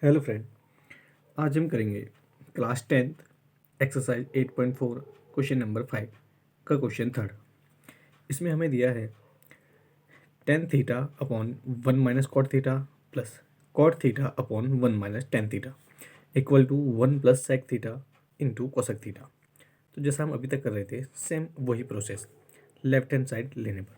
Hello friend. आज हम करेंगे class 10th exercise 8.4 question number 5 का क्वेश्चन थर्ड। इसमें हमें दिया है tan theta upon 1 - cot theta plus cot theta upon 1 - tan theta equal to 1 + sec theta into cosec theta. तो जैसा हम अभी तक कर रहे थे सेम वही प्रोसेस लेफ्ट हैंड साइड लेने पर।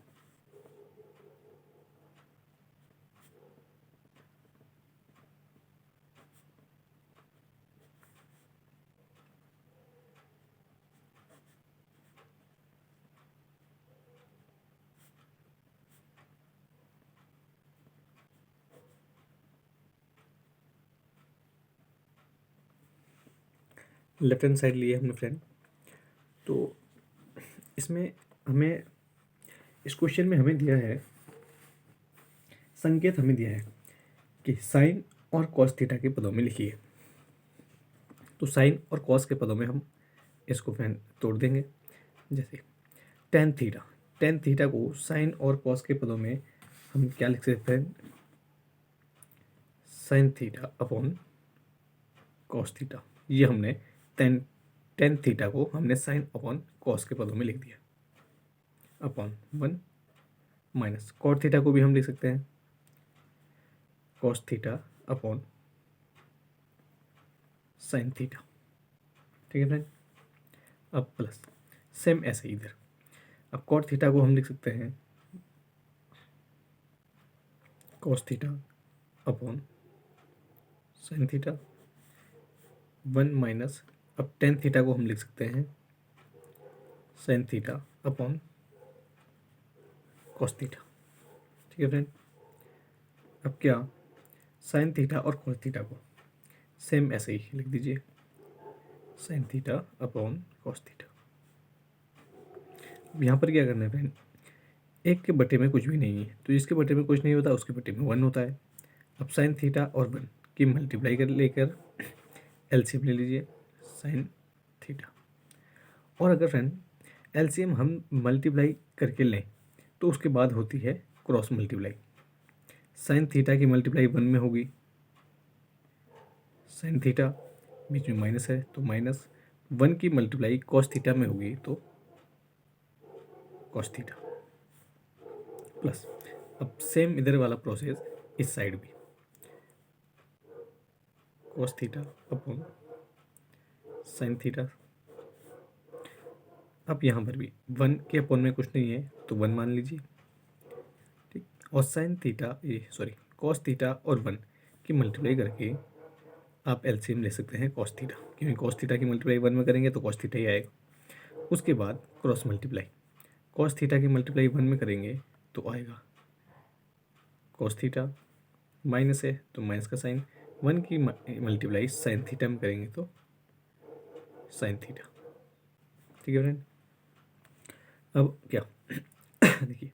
लेफ्ट हैंड साइड लिए हमने फ्रेंड। तो इसमें हमें इस क्वेश्चन में हमें दिया है संकेत हमें दिया है कि साइन और कॉस थीटा के पदों में लिखिए। तो साइन और कॉस के पदों में हम इसको फैन तोड़ देंगे। जैसे टेन थीटा को साइन और कॉस के पदों में हम क्या लिख सकते हैं? Sine theta upon cos theta. ये हमने टेन टेन थीटा को हमने साइन अपॉन कॉस के पदों में लिख दिया अपॉन 1 माइनस कॉट थीटा को भी हम लिख सकते हैं cos theta upon sine theta. ठीक है फ्रेंड। अब प्लस सेम ऐसे ही इधर। अब कॉट थीटा को हम लिख सकते हैं cos theta upon sine theta 1 minus. अब टेन थीटा को हम लिख सकते हैं sine theta upon cos theta. ठीक है फ्रेंड। अब क्या साइन थीटा और कॉस थीटा को सेम ऐसे ही लिख दीजिए sine theta upon cos theta. अब यहाँ पर क्या करना है फ्रेंड? एक के बटे में कुछ भी नहीं है, तो जिसके बटे में कुछ नहीं होता उसके बटे में 1 होता है। अब साइन थीटा और 1 की मल्टीप्लाई कर लेकर एलसीएम ले लीजिए साइन थीटा। और अगर फ्रेंड एलसीएम हम मल्टीप्लाई करके लें तो उसके बाद होती है क्रॉस मल्टीप्लाई। साइन थीटा की मल्टीप्लाई 1 में होगी, साइन थीटा बीच में माइनस है तो माइनस 1 की मल्टीप्लाई कॉस थीटा में होगी तो कॉस थीटा प्लस। अब सेम इधर वाला प्रोसेस इस साइड भी cos theta upon sine theta. अब यहाँ पर भी 1 के अपॉन में कुछ नहीं है तो 1 मान लीजिए। ठीक। और साइन थीटा कॉस थीटा और 1 की मल्टीप्लाई करके आप एलसीएम ले सकते हैं कॉस थीटा, क्योंकि कॉस थीटा की मल्टीप्लाई 1 में करेंगे तो कॉस थीटा ही आएगा। उसके बाद क्रॉस मल्टीप्लाई कॉस थीटा की मल्टीप्लाई 1 में करेंगे तो आएगा कॉस थीटा, माइनस है तो माइनस का साइन, 1 की मल्टीप्लाई साइन थीटा में करेंगे तो साइन थीटा। ठीक है फ्रेंड। अब क्या देखिए,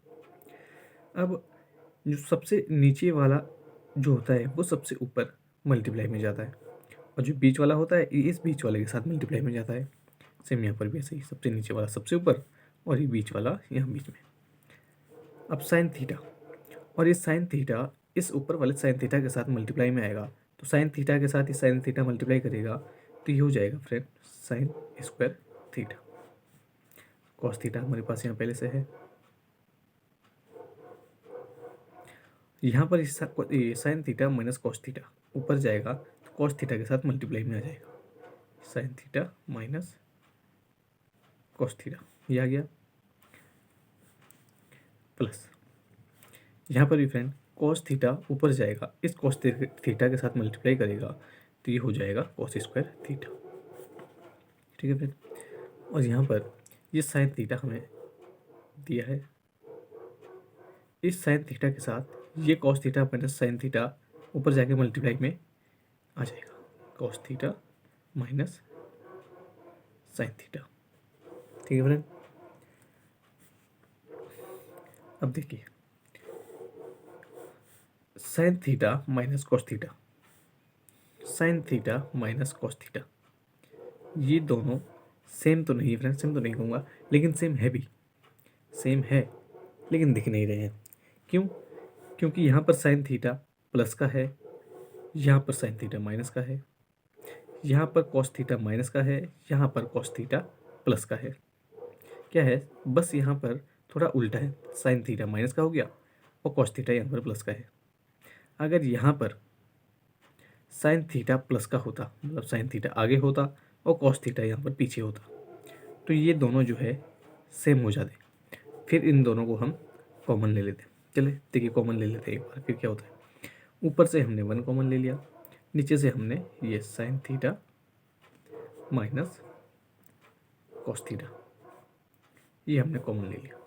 अब जो सबसे नीचे वाला जो होता है वो सबसे ऊपर मल्टीप्लाई में जाता है, और जो बीच वाला होता है ये इस बीच वाले के साथ मल्टीप्लाई में जाता है। सेम यहाँ पर भी ऐसे ही, सबसे नीचे वाला सबसे ऊपर और ये बीच वाला यहाँ बीच में। अब साइन थीटा और ये साइन थीटा इस ऊपर वाले साइन थीटा के साथ मल्टीप्लाई में आएगा, तो साइन थीटा के साथ ये साइन थीटा मल्टीप्लाई करेगा तो ये हो जाएगा friend sign square theta. Cos theta हमारे पास यहाँ पहले से है। यहाँ पर sign theta minus cos theta ऊपर जाएगा तो कॉस थीटा के साथ मल्टीप्लाई में आ जाएगा sign theta minus cos theta, ये आ गया प्लस। यहाँ पर भी फ्रेंड कॉस थीटा ऊपर जाएगा, इस कॉस थीटा के साथ मल्टीप्लाई करेगा तो ये हो जाएगा कॉस स्क्वायर थीटा। ठीक है फ्रेंड। और यहाँ पर ये साइन थीटा हमें दिया है, इस साइन थीटा के साथ ये cos theta minus sine theta ऊपर जाके मल्टीप्लाई में आ जाएगा cos theta minus sine theta. ठीक है फ्रेंड। अब देखिए sign theta minus cos theta, sign theta minus cos theta, ये दोनों सेम तो नहीं है फ्रेंड, सेम तो नहीं कहूँगा लेकिन सेम है भी, सेम है लेकिन दिख नहीं रहे हैं। क्यों? क्योंकि यहाँ पर साइन थीटा प्लस का है, यहाँ पर साइन थीटा माइनस का है, यहाँ पर कॉस थीटा माइनस का है, यहाँ पर कॉस थीटा प्लस का है। क्या है, बस यहाँ पर थोड़ा उल्टा है, साइन थीटा माइनस का हो गया और कॉस थीटा यहाँ पर प्लस का है। अगर यहाँ पर साइन थीटा प्लस का होता, मतलब साइन थीटा आगे होता और कॉस थीटा यहाँ पर पीछे होता, तो ये दोनों जो है सेम हो जाते। फिर इन दोनों को हम कॉमन ले लेते। चले देखिए, कॉमन ले लेते हैं एक बार, फिर क्या होता है। ऊपर से हमने 1 कॉमन ले लिया, नीचे से हमने ये sine theta minus cos theta ये हमने कॉमन ले लिया।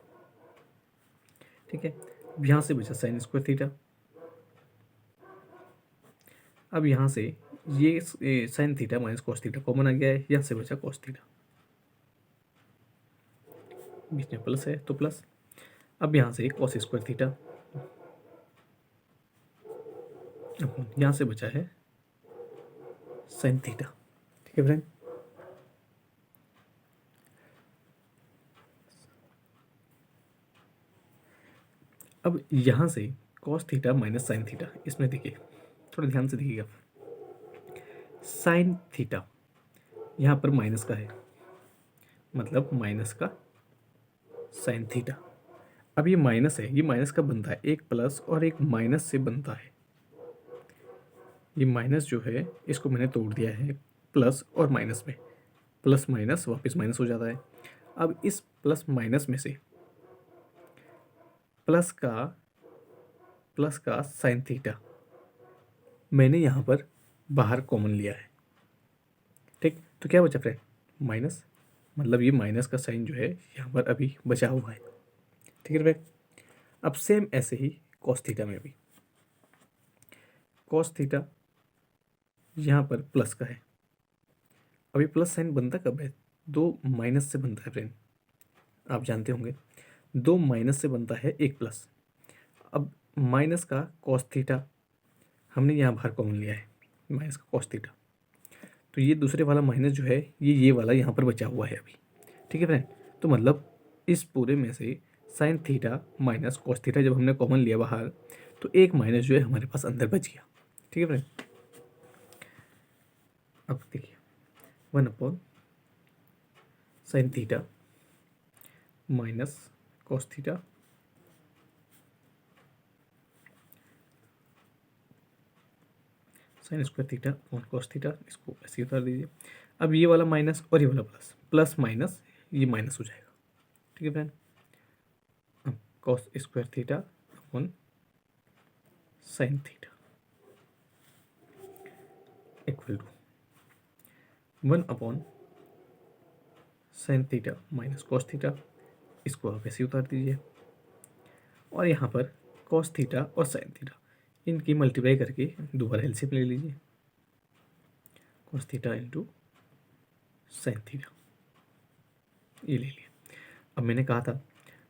ठीक है, अब यहाँ से बचा साइन स्क्वायर थीटा। अब यहाँ से ये sine theta minus cos theta common आ गया है, यहाँ से बचा कॉस थीटा, बीच में प्लस है तो प्लस। अब यहाँ से कॉस स्क्वायर थीटा, यहाँ से बचा है साइन थीटा। ठीक है फ्रेंड, अब यहाँ से cos theta minus sine theta, इसमें देखिए थोड़ा ध्यान से देखिएगा। साइन थीटा यहाँ पर माइनस का है, मतलब माइनस का साइन थीटा। अब ये माइनस है, ये माइनस का बनता है, एक प्लस और एक माइनस से बनता है। ये माइनस जो है इसको मैंने तोड़ दिया है प्लस और माइनस में, प्लस माइनस वापस माइनस हो जाता है। अब इस प्लस माइनस में से प्लस का साइन थीटा मैंने यहाँ पर बाहर कॉमन लिया है। ठीक, तो क्या बचा फ्रेंड, माइनस, मतलब ये माइनस का साइन जो है यहाँ पर अभी बचा हुआ है। ठीक है फ्रेंड, अब सेम ऐसे ही कॉस थीटा में भी, कॉस थीटा यहाँ पर प्लस का है। अभी प्लस साइन बनता कब है, दो माइनस से बनता है फ्रेंड, आप जानते होंगे। दो माइनस से बनता है एक प्लस। अब माइनस का कॉस थीटा हमने यहाँ बाहर कॉमन लिया है, माइनस का कॉस थीटा, तो ये दूसरे वाला माइनस जो है ये वाला यहाँ पर बचा हुआ है अभी। ठीक है फ्रेंड, तो मतलब इस पूरे में से sign theta minus cos theta जब हमने कॉमन लिया बाहर, तो एक माइनस जो है हमारे पास अंदर बच गया। ठीक है फ्रेंड, अब देखिए 1 sine theta minus cos theta, sign square theta और कॉस थीटा, इसको ऐसे उतार दीजिए। अब ये वाला माइनस और ये वाला प्लस, प्लस माइनस ये माइनस हो जाएगा। ठीक है फ्रेंड, अब cos square theta upon sine theta equal to 1 sine theta minus cos theta, इसको आप ऐसे उतार दीजिए। और यहाँ पर कॉस थीटा और साइन थीटा इनकी मल्टीप्लाई करके दोबारा एलसीएम ले लीजिए, cos theta into sine theta, ये ले लिया। अब मैंने कहा था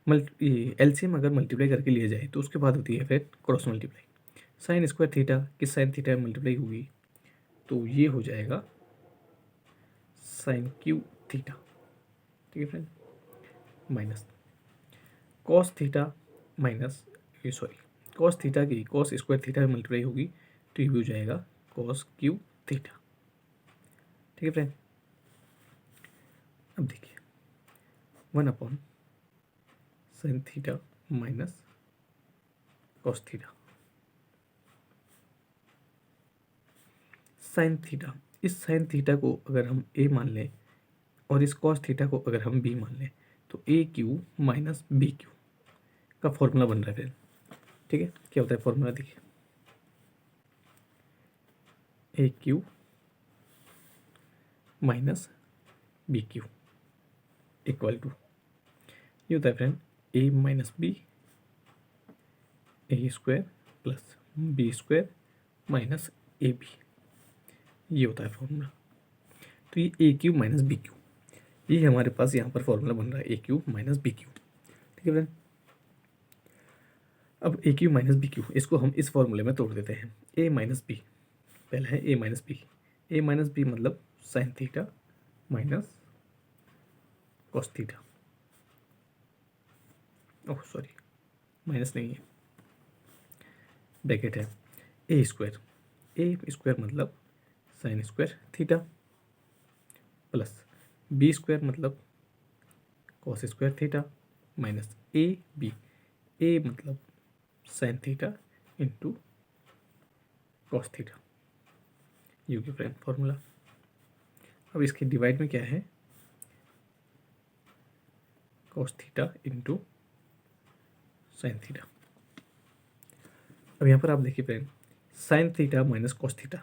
एलसीएम अगर मल्टीप्लाई करके लिया जाए तो उसके बाद होती है फिर cross multiply. Sign square theta की साइन थीटा मल्टीप्लाई होगी तो ये हो जाएगा साइन क्यू थीटा। ठीक है friend, minus cos theta minus cos theta की कॉस स्क्वायर थीटा में मल्टीप्लाई होगी तो ये भी हो जाएगा कॉस क्यू थीटा। ठीक है फ्रेंड, अब देखिए 1 sine theta minus cos theta, sine theta, इस साइन थीटा को अगर हम ए मान लें और इस कॉस थीटा को अगर हम बी मान लें तो ए क्यू माइनस बी क्यू का फॉर्मूला बन रहा है फिर। ठीक है, क्या होता है फॉर्मूला देखिए, A cube minus B cube equal to, ये होता है friend A minus B A square plus B square minus A B, ये होता है फॉर्मूला। तो ये A cube minus B cube, ये हमारे पास यहाँ पर फॉर्मूला बन रहा है A cube minus B cube. ठीक है फ्रेंड, अब A cube minus B cube इसको हम इस फॉर्मूले में तोड़ देते हैं। ए माइनस बी, पहला है A minus B, A minus B मतलब sine theta minus cos theta, oh sorry minus नहीं है, ब्रैकेट है ए स्क्वायर ए स्क्वायर मतलब sine square theta plus B square मतलब cos square theta minus A B, A मतलब sine theta into cos theta, ये हो गया friend formula. अब इसके डिवाइड में क्या है, cos theta into sine theta. अब यहाँ पर आप देखिए friend, sign theta minus cos theta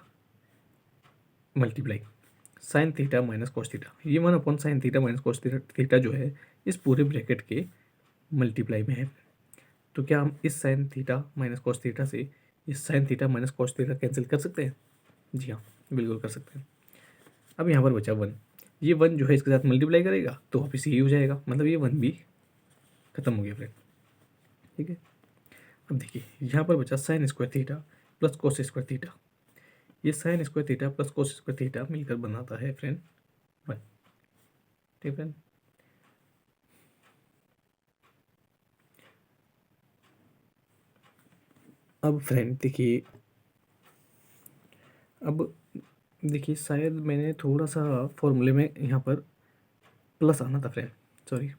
multiply sign theta minus cos theta, ये 1 sine theta minus cos theta जो है इस पूरे ब्रैकेट के मल्टीप्लाई में है। तो क्या हम इस sine theta minus cos theta से इस sine theta minus cos theta cancel कर सकते हैं? जी हाँ, बिल्कुल कर सकते हैं। अब यहाँ पर बचा 1, ये 1 जो है इसके साथ मल्टीप्लाई करेगा तो वापिस यही हो जाएगा, मतलब ये 1 भी खत्म हो गया फ्रेंड। ठीक है, अब देखिए यहाँ पर बचा sine square theta plus cos square theta, ये sine square theta plus cos square theta मिलकर बनाता है फ्रेंड 1। ठीक है फ्रेंड, अब फ्रेंड देखिए, अब देखिए शायद मैंने थोड़ा सा फॉर्मूले में यहाँ पर प्लस आना था फ्रेंड, सॉरी,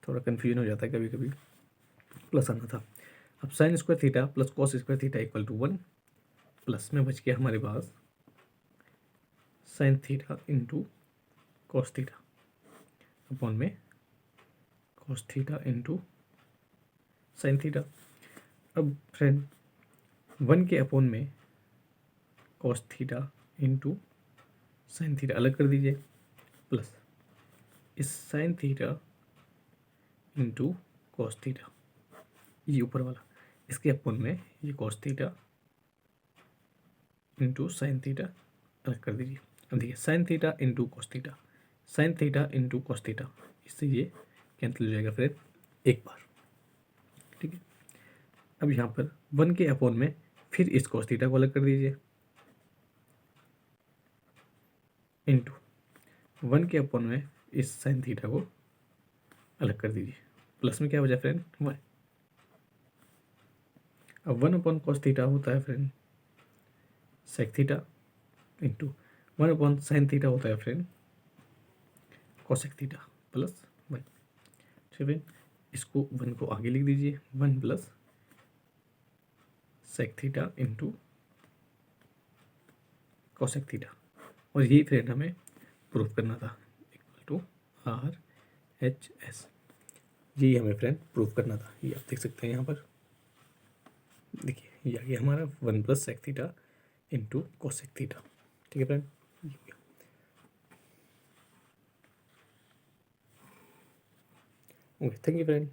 थोड़ा कन्फ्यूजन हो जाता है कभी कभी, प्लस आना था। अब sine square theta plus cos square theta equal to 1, plus में बच गया हमारे पास sine theta into cos theta upon में cos theta into sine theta. अब फ्रेंड 1 के अपॉन में cos theta into sine theta अलग कर दीजिए, प्लस इस sine theta into cos theta, ये ऊपर वाला, इसके अपॉन में ये cos theta into sine theta अलग कर दीजिए। अब देखिए sign theta into cos theta, sign theta into cos theta, इससे ये कैंसिल हो जाएगा फ्रेंड एक बार। ठीक है, अब यहाँ पर 1 के अपॉन में फिर इस कॉस थीटा को अलग कर दीजिए इंटू 1 के अपॉन में इस साइन थीटा को अलग कर दीजिए, प्लस में क्या बचा फ्रेंड 1। अब 1 अपॉन कॉस थीटा होता है friend sec theta into 1 upon sine theta होता है फ्रेंड कॉसेक थीटा प्लस 1। ठीक है, इसको 1 को आगे लिख दीजिए, 1 plus sec theta into cosec theta, और यही फ्रेंड हमें प्रूफ करना था, इक्वल टू RHS, यही हमें फ्रेंड प्रूफ करना था। ये आप देख सकते हैं यहाँ पर, देखिए ये आ गया हमारा 1 plus sec theta into cosec theta. ठीक है friend, okay, thank you friend.